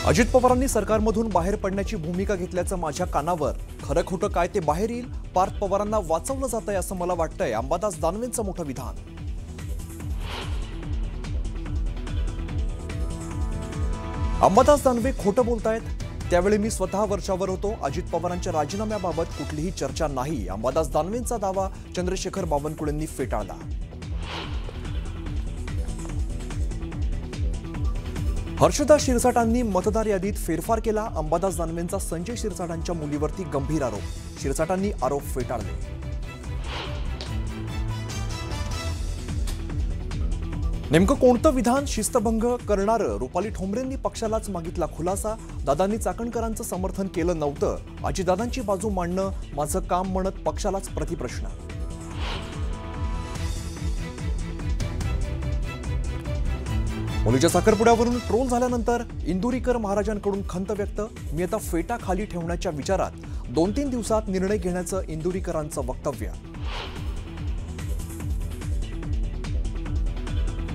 अजित पवारांनी सरकारमधून बाहेर पडण्याची भूमिका घेतल्याचं माझ्या कानावर, खरं खोटं काय ते बाहेर येईल. पार्थ पवारांना वाचवलं जातंय असं मला वाटतंय. अंबादास दानवेंचं मोठं विधान. अंबादास दानवे खोटं बोलतायत. त्यावेळी मी स्वतः वरच्यावर होतो. अजित पवारांच्या राजीनाम्याबाबत कुठलीही चर्चा नाही. अंबादास दानवेंचा दावा चंद्रशेखर बावनकुळेंनी फेटाळला. हर्षदा शिरसाटांनी मतदार यादीत फेरफार केला. अंबादास दानवेंचा संजय शिरसाटांच्या मुलीवरती गंभीर आरोप. शिरसाटांनी आरोप फेटाळले. नेमकं कोणतं विधान शिस्तभंग करणारं? रुपाली ठोंबरेंनी पक्षालाच मागितला खुलासा. दादांनी चाकणकरांचं समर्थन केलं नव्हतं. अजितदादांची बाजू मांडणं माझं काम म्हणत पक्षालाच प्रतिप्रश्न. मुलीच्या साखरपुड्यावरून ट्रोल झाल्यानंतर इंदुरीकर महाराजांकडून खंत व्यक्त. मी आता फेटा खाली ठेवण्याच्या विचारात. 2-3 दिवसात निर्णय घेण्याचं इंदुरीकरांचं वक्तव्य.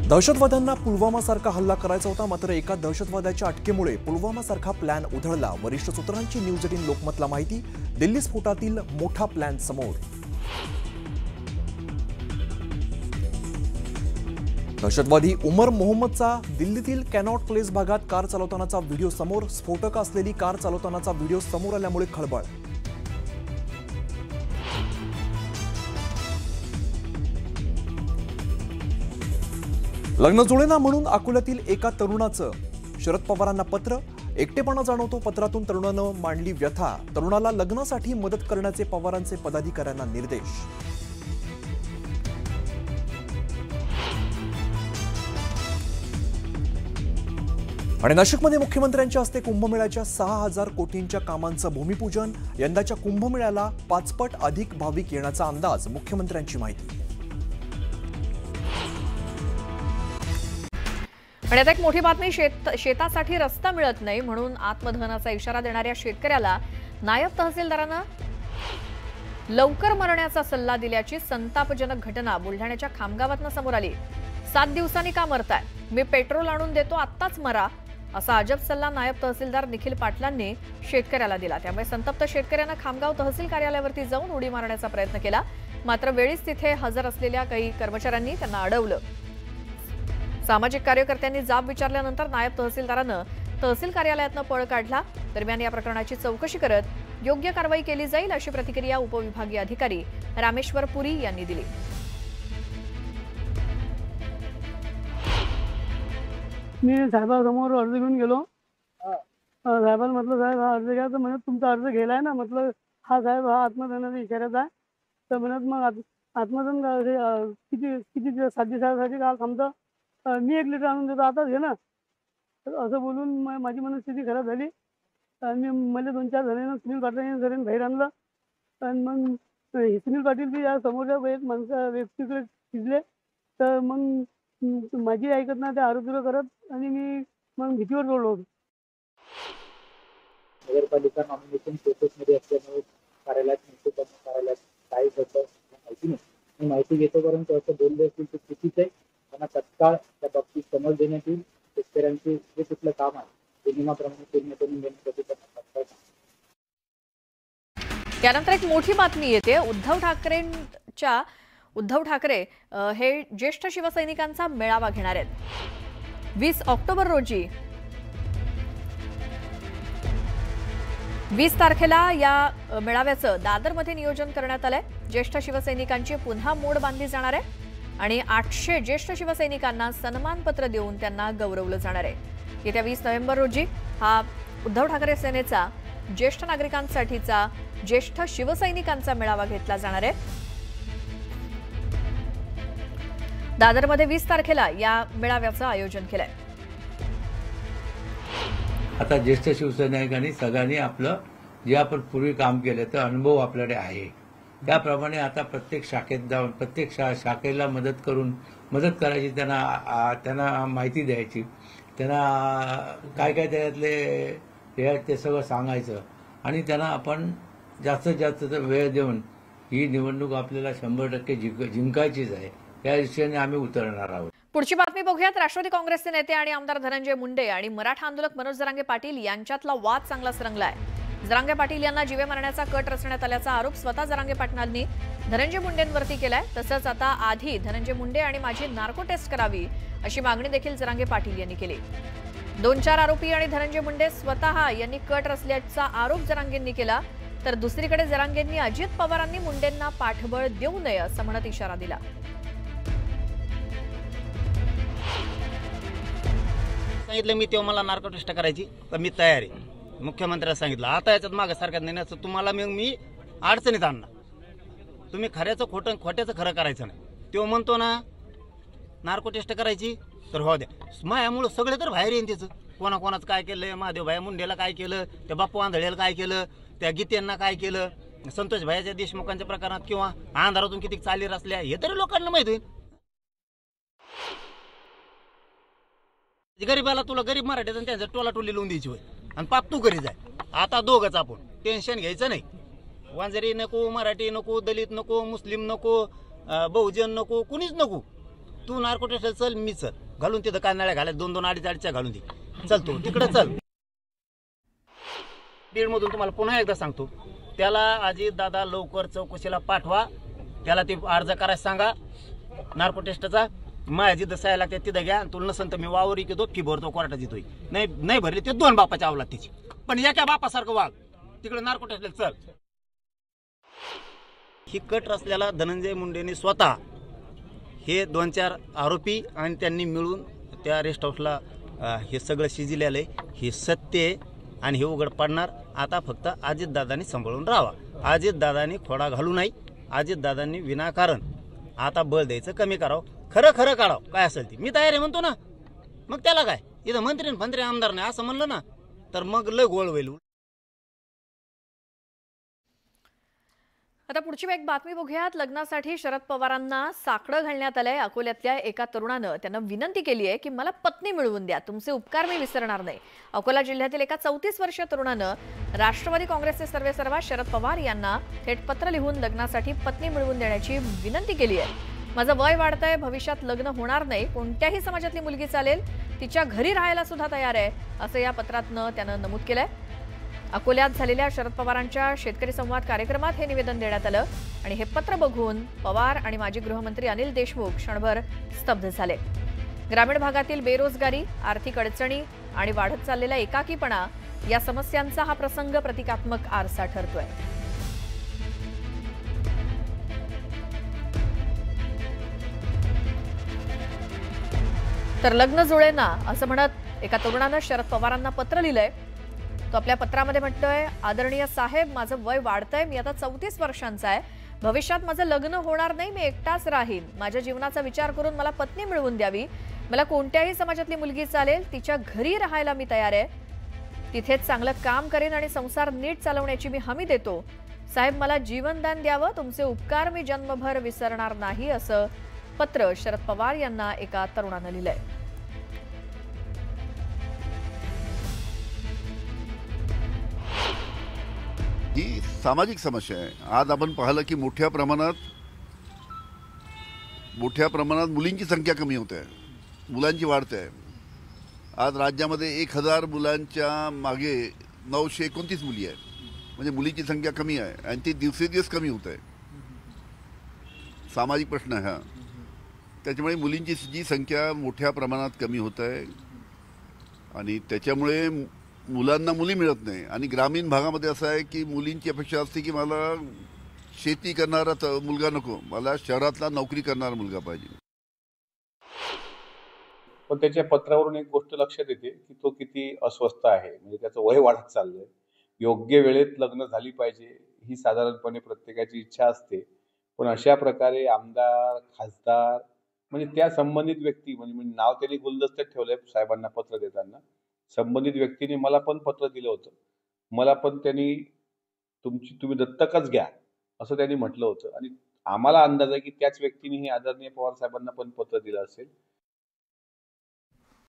दहशतवाद्यांना पुलवामासारखा हल्ला करायचा होता, मात्र एका दहशतवाद्याच्या अटकेमुळे पुलवामासारखा प्लॅन उधळला. वरिष्ठ सूत्रांची न्यूज 18 लोकमतला माहिती. दिल्ली स्फोटातील मोठा प्लॅन समोर. दहशतवादी उमर मोहम्मदचा दिल्लीतील कॅनॉट प्लेस भागात कार चालवतानाचा व्हिडिओ समोर. स्फोटक असलेली कार चालवतानाचा व्हिडिओ समोर आल्यामुळे खळबळ. लग्न जुळेना म्हणून अकोल्यातील एका तरुणाचं शरद पवारांना पत्र. एकटेपणा जाणवतो. पत्रातून तरुणानं मांडली व्यथा. तरुणाला लग्नासाठी मदत करण्याचे पवारांचे पदाधिकाऱ्यांना निर्देश. आणि नाशिकमध्ये मुख्यमंत्र्यांच्या हस्ते कुंभमेळ्याच्या 6,000 कोटींच्या कामांचं भूमिपूजन. यंदाच्या कुंभमेळ्याला 5 पट अधिक भाविक येण्याचा अंदाज. मुख्यमंत्र्यांची माहिती. आणि आता एक मोठी बातमी. शेतासाठी रस्ता मिळत नाही म्हणून आत्मदहनाचा इशारा देणाऱ्या शेतकऱ्याला नायब तहसीलदारानं लवकर मरण्याचा सल्ला दिल्याची संतापजनक घटना बुलढाण्याच्या खामगावातनं समोर आली. 7 दिवसांनी का मरताय? मी पेट्रोल आणून देतो, आत्ताच मरा, असा अजब सल्ला नायब तहसीलदार निखिल पाटलांनी शेतकऱ्याला दिला. त्यामुळे संतप्त शेतकऱ्यांना खामगाव तहसील कार्यालयावरती जाऊन उडी मारण्याचा प्रयत्न केला. मात्र वेळीच तिथे हजर असलेल्या काही कर्मचाऱ्यांनी त्यांना अडवलं. सामाजिक कार्यकर्त्यांनी जाब विचारल्यानंतर नायब तहसीलदारानं तहसील कार्यालयातनं पळ काढला. दरम्यान या प्रकरणाची चौकशी करत योग्य कारवाई केली जाईल अशी प्रतिक्रिया उपविभागीय अधिकारी रामेश्वर पुरी यांनी दिली. मी साहेबांसमोर अर्ज घेऊन गेलो. साहेबांना म्हटलं, साहेब हा अर्ज घ्या. तर म्हणत तुमचा अर्ज गेलाय ना. म्हटलं हा साहेब हा आत्मदहनाचा इशाऱ्याचा आहे. तर म्हणत मग आत्मदहन किती 7 दिवसासाठी का थांबतं? मी 1 लिटर आणून देतो, आताच घे ना. असं बोलून माझी मनस्थिती खराब झाली. आणि मला 2-4 जणांना सुनील पाटील सरांनी बाहेर आणलं. आणि मग सुनील पाटील बी या समोरच्या व्यक्तीकडे शिजले. तर मग माझी ऐकत नाही, ते आरोग्य करत आणि मी मग भीतीवर जोडलो होतो. नगरपालिका नॉमिनेशन प्रोसेसमध्ये असल्यामुळे कार्यालयात काही होतं माहिती नाही. मी माहिती घेतो, परंतु असं बोलले असतील ते चुकीचं आहे. त्यांना तत्काळ त्या बाबतीत समज देण्यात येईल. शेतकऱ्यांचे जे कुठलं काम आहे ते नियमाप्रमाणे पूर्ण करून देण्यासाठी त्यांना तत्काळ. त्यानंतर एक मोठी बातमी येते. उद्धव ठाकरे हे ज्येष्ठ शिवसैनिकांचा मेळावा घेणार आहेत. 20 ऑक्टोबर रोजी 20 तारखेला या मेळाव्याचं दादरमध्ये नियोजन करण्यात आलंय. ज्येष्ठ शिवसैनिकांची पुन्हा मोड बांधली जाणार आहे आणि 800 ज्येष्ठ शिवसैनिकांना सन्मानपत्र देऊन त्यांना गौरवलं जाणार आहे. येत्या 20 नोव्हेंबर रोजी हा उद्धव ठाकरे सेनेचा ज्येष्ठ नागरिकांसाठीचा ज्येष्ठ शिवसैनिकांचा मेळावा घेतला जाणार आहे. दादरमध्ये 20 तारखेला या मेळाव्याचं आयोजन केलंय. आता ज्येष्ठ शिवसैनिकांनी सगळ्यांनी आपलं जे आपण पूर्वी काम केलं तर अनुभव आपल्याकडे आहे, त्याप्रमाणे आता प्रत्येक शाखेत जाऊन प्रत्येक शाखेला मदत करायची, त्यांना माहिती द्यायची, त्यांना काय काय त्याच्यातले ते सगळं सांगायचं आणि त्यांना आपण जास्तीत जास्त वेळ देऊन ही निवडणूक आपल्याला 100% जिंकायचीच आहे, या दिशेने आम्ही उतरणार आहोत. पुढची बातमी बघूयात. राष्ट्रवादी काँग्रेसचे नेते आणि आमदार धनंजय मुंडे आणि मराठा आंदोलक मनोज जरांगे पाटील यांच्यातला वाद चांगलाच रंगलाय. जरांगे पाटील यांना जीवे मारण्याचा कट रचण्यात आल्याचा आरोप स्वतः जरांगे पाटलांनी धनंजय मुंडेंवरती केलाय. तसंच आता आधी धनंजय मुंडे आणि माझी नार्को टेस्ट करावी अशी मागणी देखील जरांगे पाटील यांनी केली. 2-4 आरोपी आणि धनंजय मुंडे स्वतः यांनी कट रचल्याचा आरोप जरांगेंनी केला. तर दुसरीकडे जरांगेंनी अजित पवारांनी मुंडेंना पाठबळ देऊ नये असं म्हणत इशारा दिला. सांगितलं मी तेव्हा मला नार्को टेस्ट करायची तर मी तयार आहे. मुख्यमंत्र्यांना सांगितलं. आता याच्यात मागे सारख्यात नेण्याचं तुम्हाला मग मी अडचणीत आणणार. तुम्ही खऱ्याचं खोटं खोट्याचं खरं करायचं नाही. तेव्हा म्हणतो ना नार्को टेस्ट करायची तर हो द्या. मायामुळं सगळे तर बाहेर येईन त्याचं. कोणाकोणाचं काय केलं, महादेव भाई मुंडेला काय केलं, त्या बाप्पू आंधळेला काय केलं, त्या गीतेंना काय केलं, संतोष भाईच्या देशमुखांच्या प्रकरणात किंवा अंधारातून किती चाली रचल्या हे तरी लोकांना माहित होईल. गरीबाला तुला गरीब मराठीत त्यांचं टोला टोली लावून द्यायची होय आणि पाप तू घरी जाय. आता दोघंच आपण टेन्शन घ्यायचं नाही. वांजरी नको, मराठी नको, दलित नको, मुस्लिम नको, बहुजन नको, कुणीच नको. तू नार्को टेस्ट चल, मी चल घालून तिथं कानाळ्या घालाय 2-2 अडीच घालून दे. चल तू तिकडे चल. बीडमधून तुम्हाला पुन्हा एकदा सांगतो, त्याला अजित दादा लवकर चौकशीला पाठवा. त्याला ते अर्ज करायला सांगा नार्को टेस्टचा. माझी दसायला लागते तिथं घ्या. तुला नसन तर मी वावरी की फी भरतो कोर्टात येतोय. नाही भरली ते 2 बापाच्या अवलाद तिची. पण एका बापासारखं वाघ तिकडे नार्को टेस्टला चल. ही कट रचल्याला धनंजय मुंडेंनी स्वतः हे 2-4 आरोपी आणि त्यांनी मिळून त्या रेस्ट हाऊसला हे सगळं शिजलेलं आहे. हे सत्य आहे आणि हे उघड पडणार. आता फक्त अजितदादांनी सांभाळून राहावा. अजितदादांनी खोडा घालू नाही. अजितदादांनी विनाकारण आता बळ द्यायचं कमी करावं. खरं खरं काढावं काय असेल ती. मी तयार आहे म्हणतो ना. मग त्याला काय इथं मंत्री आमदार नाही असं म्हणलं ना तर मग लय गोळ होईल. आता पुढची एक बातमी बघूयात. लग्नासाठी शरद पवारांना साकडं घालण्यात आलंय. अकोल्यातल्या एका तरुणानं त्यांना विनंती केली आहे की मला पत्नी मिळवून द्या, तुमचे उपकार मी विसरणार नाही. अकोला जिल्ह्यातील एका 34 वर्षीय तरुणानं राष्ट्रवादी काँग्रेसचे सर्वेसर्वा शरद पवार यांना थेट पत्र लिहून लग्नासाठी पत्नी मिळवून देण्याची विनंती केली आहे. माझं वय वाढतंय, भविष्यात लग्न होणार नाही, कोणत्याही समाजातली मुलगी चालेल, तिच्या घरी राहायला सुद्धा तयार आहे असं या पत्रातनं त्यानं नमूद केलंय. अकोल्यात झालेल्या शरद पवारांच्या शेतकरी संवाद कार्यक्रमात हे निवेदन देण्यात आलं आणि हे पत्र बघून पवार आणि माजी गृहमंत्री अनिल देशमुख क्षणभर स्तब्ध झाले. ग्रामीण भागातील बेरोजगारी, आर्थिक अडचणी आणि वाढत चाललेला एकाकीपणा या समस्यांचा हा प्रसंग प्रतिकात्मक आरसा ठरतोय. तर लग्न जुळेना असं म्हणत एका तरुणानं शरद पवारांना पत्र लिहिलंय. तो आपल्या पत्रामध्ये म्हणतोय, आदरणीय साहेब, माझं वय वाढतंय, मी आता 34 वर्षांचा आहे, भविष्यात माझं लग्न होणार नाही, मी एकटाच राहीन, माझ्या जीवनाचा विचार करून मला पत्नी मिळवून द्यावी, मला कोणत्याही समाजातली मुलगी चालेल, तिच्या घरी राहायला मी तयार आहे, तिथेच चांगलं काम करेन आणि संसार नीट चालवण्याची मी हमी देतो. साहेब, मला जीवनदान द्यावं, तुमचे उपकार मी जन्मभर विसरणार नाही असं पत्र शरद पवार यांना एका तरुणानं लिहिलंय. ही सामाजिक समस्या आहे. आज आपण पाहिलं की मोठ्या प्रमाणात मुलींची संख्या कमी होते आहे, मुलांची वाढते आहे. आज राज्यामध्ये 1000 मुलांच्या मागे 929 मुली आहेत. म्हणजे मुलींची संख्या कमी आहे आणि ती दिवसेदिवस कमी होत आहे. सामाजिक प्रश्न आहे हा. त्याच्यामुळे मुलींची जी संख्या मोठ्या प्रमाणात कमी होत आहे आणि त्याच्यामुळे मुलांना मुली मिळत नाही. आणि ग्रामीण भागामध्ये असं आहे की मुलींची अपेक्षा असते की मला शेती करणारा मुलगा नको, मला शहरातला नोकरी करणारा मुलगा पाहिजे. पण त्याच्या पत्रावरून एक गोष्ट लक्षात येते की तो किती अस्वस्थ आहे. म्हणजे त्याचं वय वाढत चाललंय. योग्य वेळेत लग्न झाली पाहिजे ही साधारणपणे प्रत्येकाची इच्छा असते. पण अशा प्रकारे आमदार, खासदार म्हणजे त्या संबंधित व्यक्ती म्हणजे नाव त्यांनी गुलदस्त्यात ठेवलंय साहेबांना पत्र देताना. संबंधित व्यक्तीने मला पण पत्र दिलं होतं. मला पण त्यांनी तुम्ही दत्तकच घ्या असं त्यांनी म्हटलं होतं आणि आम्हाला अंदाज आहे की त्याच व्यक्तीने हे आदरणीय पवार साहेबांना पण पत्र दिलं असेल.